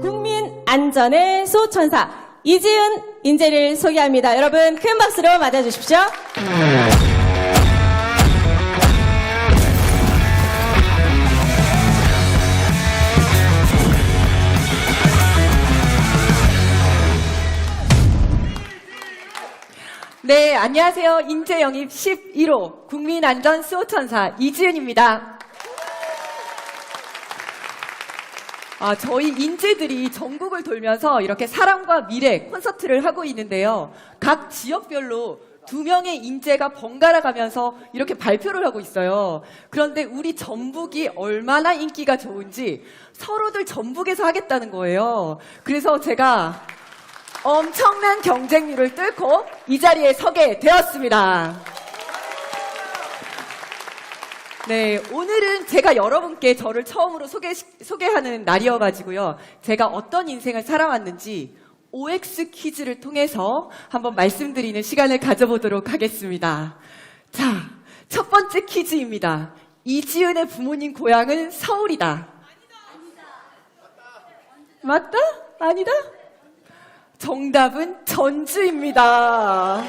국민 안전의 수호천사 이지은 인재를 소개합니다. 여러분 큰 박수로 맞아주십시오. 네, 안녕하세요. 인재 영입 11호 국민안전 수호천사 이지은입니다. 저희 인재들이 전국을 돌면서 이렇게 사랑과 미래 콘서트를 하고 있는데요. 각 지역별로 2명의 인재가 번갈아 가면서 이렇게 발표를 하고 있어요. 그런데 우리 전북이 얼마나 인기가 좋은지 서로들 전북에서 하겠다는 거예요. 그래서 제가 엄청난 경쟁률을 뚫고 이 자리에 서게 되었습니다. 네, 오늘은 제가 여러분께 저를 처음으로 소개하는 날이어가지고요. 제가 어떤 인생을 살아왔는지 OX 퀴즈를 통해서 한번 말씀드리는 시간을 가져보도록 하겠습니다. 자, 첫 번째 퀴즈입니다. 이지은의 부모님 고향은 서울이다. 맞다? 아니다? 정답은 전주입니다.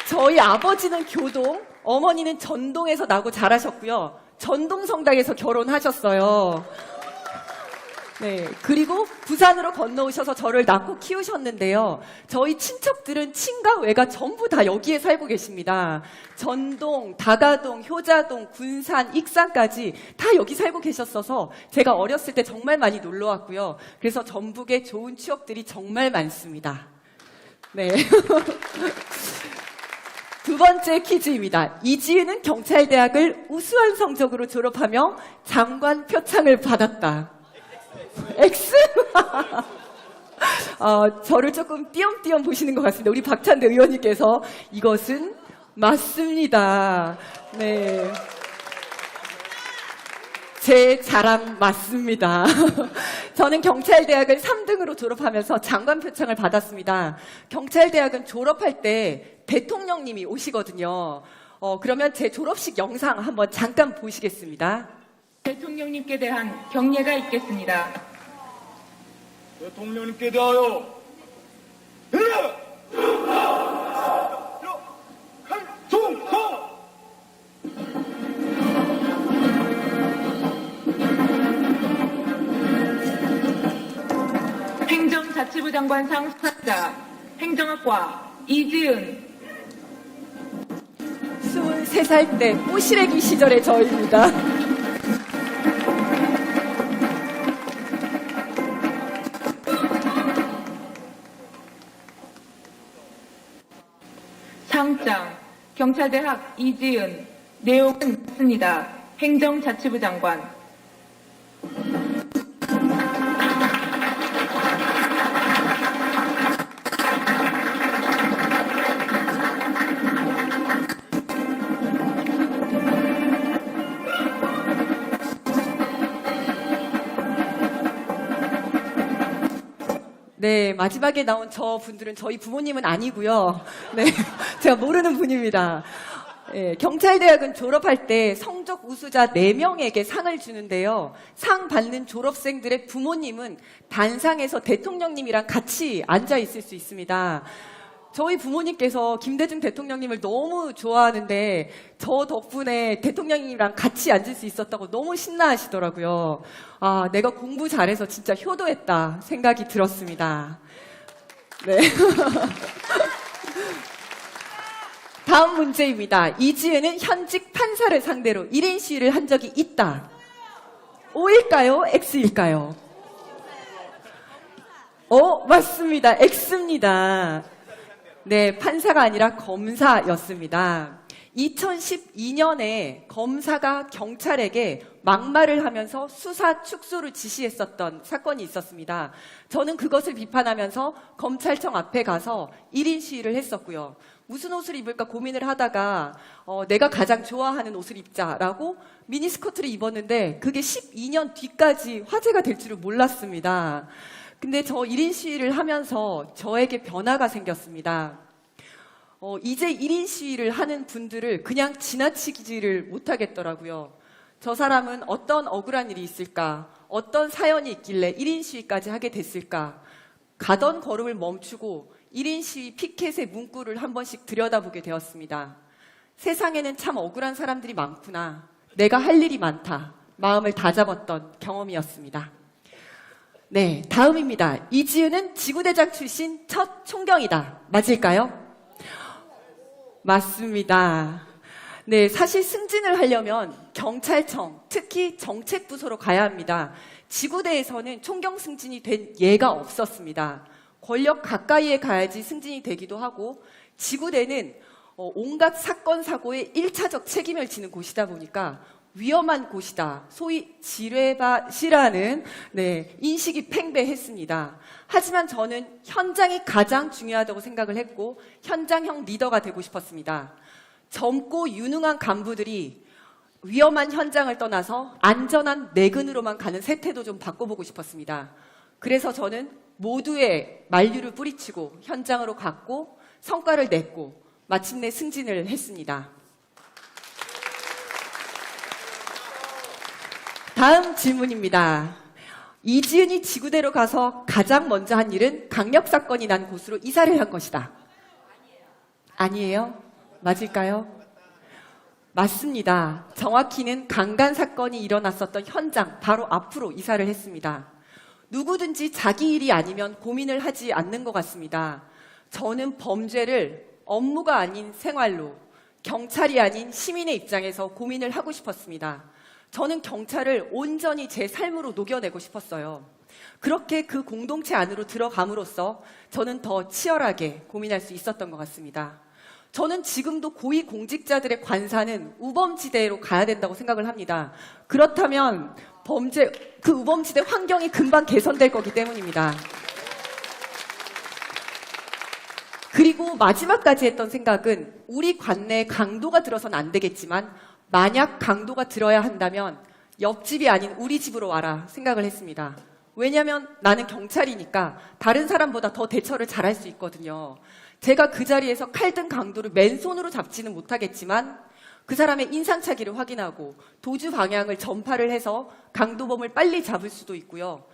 저희 아버지는 교동, 어머니는 전동에서 나고 자라셨고요. 전동성당에서 결혼하셨어요. 네, 그리고 부산으로 건너오셔서 저를 낳고 키우셨는데요. 저희 친척들은 친가 외가 전부 다 여기에 살고 계십니다. 전동, 다가동, 효자동, 군산, 익산까지 다 여기 살고 계셨어서 제가 어렸을 때 정말 많이 놀러 왔고요. 그래서 전북에 좋은 추억들이 정말 많습니다. 네. 두 번째 퀴즈입니다. 이지은은 경찰대학을 우수한 성적으로 졸업하며 장관 표창을 받았다. X? 저를 조금 띄엄띄엄 보시는 것 같습니다. 우리 박찬대 의원님께서 이것은 맞습니다. 네. 제 자랑 맞습니다. 저는 경찰대학을 3등으로 졸업하면서 장관 표창을 받았습니다. 경찰대학은 졸업할 때 대통령님이 오시거든요. 그러면 제 졸업식 영상 한번 잠깐 보시겠습니다. 대통령님께 대한 경례가 있겠습니다. 대통령님께 대하여 총성! 행정자치부 장관상 수상자 행정학과 이지은 23살 때 꼬시래기 시절의 저입니다. 상장 경찰대학 이지은 내용은 맞습니다. 행정자치부 장관. 네, 마지막에 나온 저 분들은 저희 부모님은 아니고요. 네, 제가 모르는 분입니다. 네, 경찰대학은 졸업할 때 성적 우수자 4명에게 상을 주는데요. 상 받는 졸업생들의 부모님은 단상에서 대통령님이랑 같이 앉아 있을 수 있습니다. 저희 부모님께서 김대중 대통령님을 너무 좋아하는데 저 덕분에 대통령님이랑 같이 앉을 수 있었다고 너무 신나하시더라고요. 내가 공부 잘해서 진짜 효도했다 생각이 들었습니다. 네. 다음 문제입니다. 이지은은 현직 판사를 상대로 1인 시위를 한 적이 있다. O일까요? X일까요? 맞습니다. X입니다. 네, 판사가 아니라 검사였습니다. 2012년에 검사가 경찰에게 막말을 하면서 수사 축소를 지시했었던 사건이 있었습니다. 저는 그것을 비판하면서 검찰청 앞에 가서 1인 시위를 했었고요. 무슨 옷을 입을까 고민을 하다가 내가 가장 좋아하는 옷을 입자라고 미니스커트를 입었는데 그게 12년 뒤까지 화제가 될 줄은 몰랐습니다. 근데 저 1인 시위를 하면서 저에게 변화가 생겼습니다. 이제 1인 시위를 하는 분들을 그냥 지나치지를 못하겠더라고요. 저 사람은 어떤 억울한 일이 있을까? 어떤 사연이 있길래 1인 시위까지 하게 됐을까? 가던 걸음을 멈추고 1인 시위 피켓의 문구를 한 번씩 들여다보게 되었습니다. 세상에는 참 억울한 사람들이 많구나. 내가 할 일이 많다. 마음을 다잡았던 경험이었습니다. 네, 다음입니다. 이지은은 지구대장 출신 첫 총경이다. 맞을까요? 맞습니다. 네, 사실 승진을 하려면 경찰청, 특히 정책부서로 가야 합니다. 지구대에서는 총경 승진이 된 예가 없었습니다. 권력 가까이에 가야지 승진이 되기도 하고, 지구대는 온갖 사건, 사고에 1차적 책임을 지는 곳이다 보니까 위험한 곳이다. 소위 지뢰밭이라는 인식이 팽배했습니다. 하지만 저는 현장이 가장 중요하다고 생각을 했고 현장형 리더가 되고 싶었습니다. 젊고 유능한 간부들이 위험한 현장을 떠나서 안전한 내근으로만 가는 세태도 좀 바꿔보고 싶었습니다. 그래서 저는 모두의 만류를 뿌리치고 현장으로 갔고 성과를 냈고 마침내 승진을 했습니다. 다음 질문입니다. 이지은이 지구대로 가서 가장 먼저 한 일은 강력사건이 난 곳으로 이사를 한 것이다. 아니에요? 맞을까요? 맞습니다. 정확히는 강간사건이 일어났었던 현장 바로 앞으로 이사를 했습니다. 누구든지 자기 일이 아니면 고민을 하지 않는 것 같습니다. 저는 범죄를 업무가 아닌 생활로, 경찰이 아닌 시민의 입장에서 고민을 하고 싶었습니다. 저는 경찰을 온전히 제 삶으로 녹여내고 싶었어요. 그렇게 그 공동체 안으로 들어감으로써 저는 더 치열하게 고민할 수 있었던 것 같습니다. 저는 지금도 고위공직자들의 관사는 우범지대로 가야 된다고 생각을 합니다. 그렇다면 그 우범지대 환경이 금방 개선될 거기 때문입니다. 그리고 마지막까지 했던 생각은 우리 관내에 강도가 들어서는 안 되겠지만 만약 강도가 들어야 한다면 옆집이 아닌 우리 집으로 와라 생각을 했습니다. 왜냐하면 나는 경찰이니까 다른 사람보다 더 대처를 잘할 수 있거든요. 제가 그 자리에서 칼든 강도를 맨손으로 잡지는 못하겠지만 그 사람의 인상착의를 확인하고 도주 방향을 전파를 해서 강도범을 빨리 잡을 수도 있고요.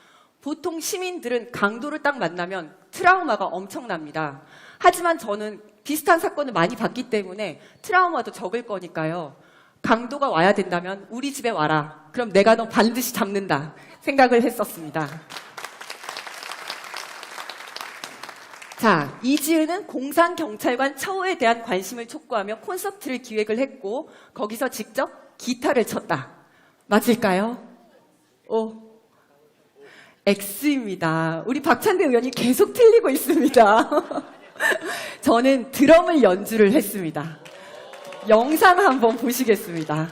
보통 시민들은 강도를 딱 만나면 트라우마가 엄청납니다. 하지만 저는 비슷한 사건을 많이 봤기 때문에 트라우마도 적을 거니까요. 강도가 와야 된다면 우리 집에 와라. 그럼 내가 너 반드시 잡는다 생각을 했었습니다. 자, 이지은은 공산경찰관 처우에 대한 관심을 촉구하며 콘서트를 기획을 했고 거기서 직접 기타를 쳤다. 맞을까요? X입니다. 우리 박찬대 의원이 계속 틀리고 있습니다. 저는 드럼을 연주를 했습니다. 영상 한번 보시겠습니다.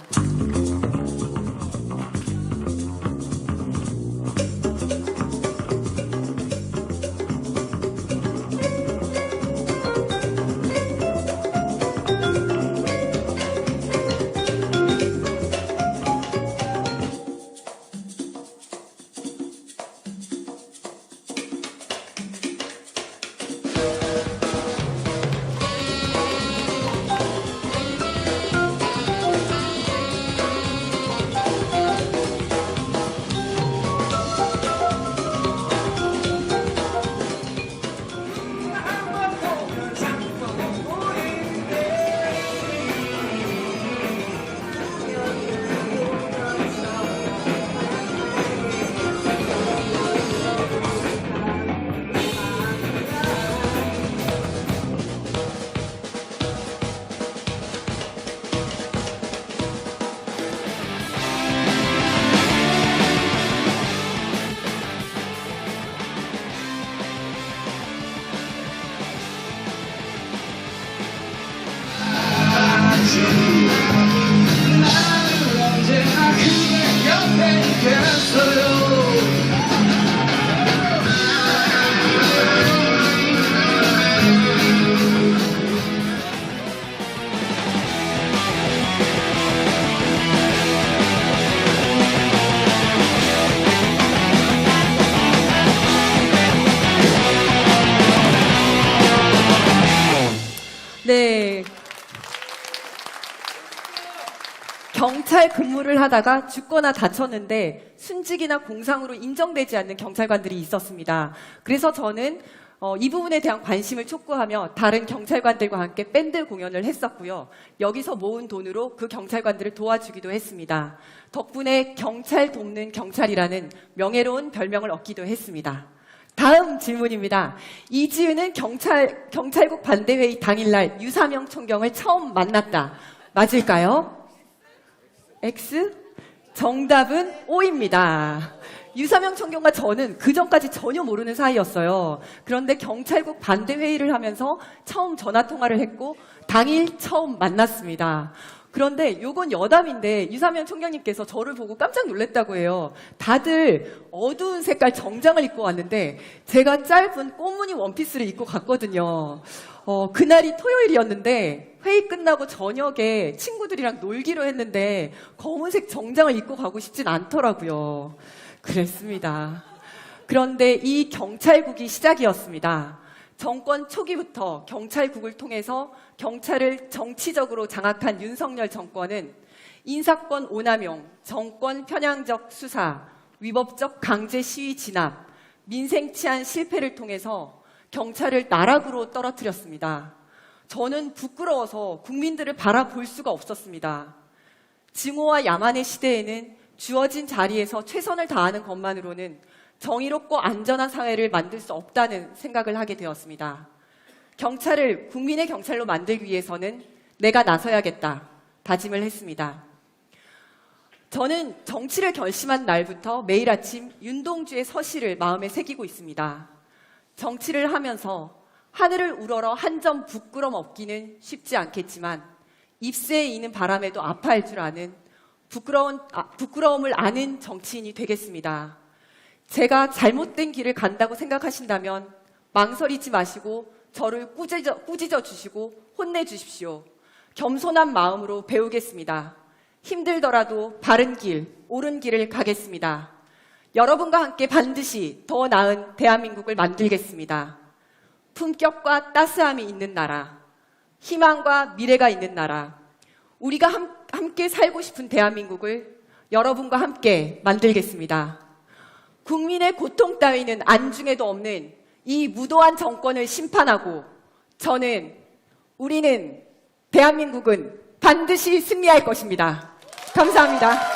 경찰 근무를 하다가 죽거나 다쳤는데 순직이나 공상으로 인정되지 않는 경찰관들이 있었습니다. 그래서 저는 이 부분에 대한 관심을 촉구하며 다른 경찰관들과 함께 밴드 공연을 했었고요. 여기서 모은 돈으로 그 경찰관들을 도와주기도 했습니다. 덕분에 경찰 돕는 경찰이라는 명예로운 별명을 얻기도 했습니다. 다음 질문입니다. 이지은은 경찰국 반대회의 당일날 유사명 총경을 처음 만났다. 맞을까요? X? 정답은 O입니다. 유사명 총경과 저는 그 전까지 전혀 모르는 사이였어요. 그런데 경찰국 반대회의를 하면서 처음 전화통화를 했고 당일 처음 만났습니다. 그런데 요건 여담인데 유사명 총경님께서 저를 보고 깜짝 놀랐다고 해요. 다들 어두운 색깔 정장을 입고 왔는데 제가 짧은 꽃무늬 원피스를 입고 갔거든요. 그날이 토요일이었는데 회의 끝나고 저녁에 친구들이랑 놀기로 했는데 검은색 정장을 입고 가고 싶진 않더라고요. 그랬습니다. 그런데 이 경찰국이 시작이었습니다. 정권 초기부터 경찰국을 통해서 경찰을 정치적으로 장악한 윤석열 정권은 인사권 오남용, 정권 편향적 수사, 위법적 강제 시위 진압, 민생 치안 실패를 통해서 경찰을 나락으로 떨어뜨렸습니다. 저는 부끄러워서 국민들을 바라볼 수가 없었습니다. 증오와 야만의 시대에는 주어진 자리에서 최선을 다하는 것만으로는 정의롭고 안전한 사회를 만들 수 없다는 생각을 하게 되었습니다. 경찰을 국민의 경찰로 만들기 위해서는 내가 나서야겠다 다짐을 했습니다. 저는 정치를 결심한 날부터 매일 아침 윤동주의 서시를 마음에 새기고 있습니다. 정치를 하면서 하늘을 우러러 한 점 부끄럼 없기는 쉽지 않겠지만 입새에 이는 바람에도 아파할 줄 아는 부끄러움을 아는 정치인이 되겠습니다. 제가 잘못된 길을 간다고 생각하신다면 망설이지 마시고 저를 꾸짖어 주시고 혼내주십시오. 겸손한 마음으로 배우겠습니다. 힘들더라도 바른 길, 옳은 길을 가겠습니다. 여러분과 함께 반드시 더 나은 대한민국을 만들겠습니다. 품격과 따스함이 있는 나라, 희망과 미래가 있는 나라, 우리가 함께 살고 싶은 대한민국을 여러분과 함께 만들겠습니다. 국민의 고통 따위는 안중에도 없는 이 무도한 정권을 심판하고 우리는 대한민국은 반드시 승리할 것입니다. 감사합니다.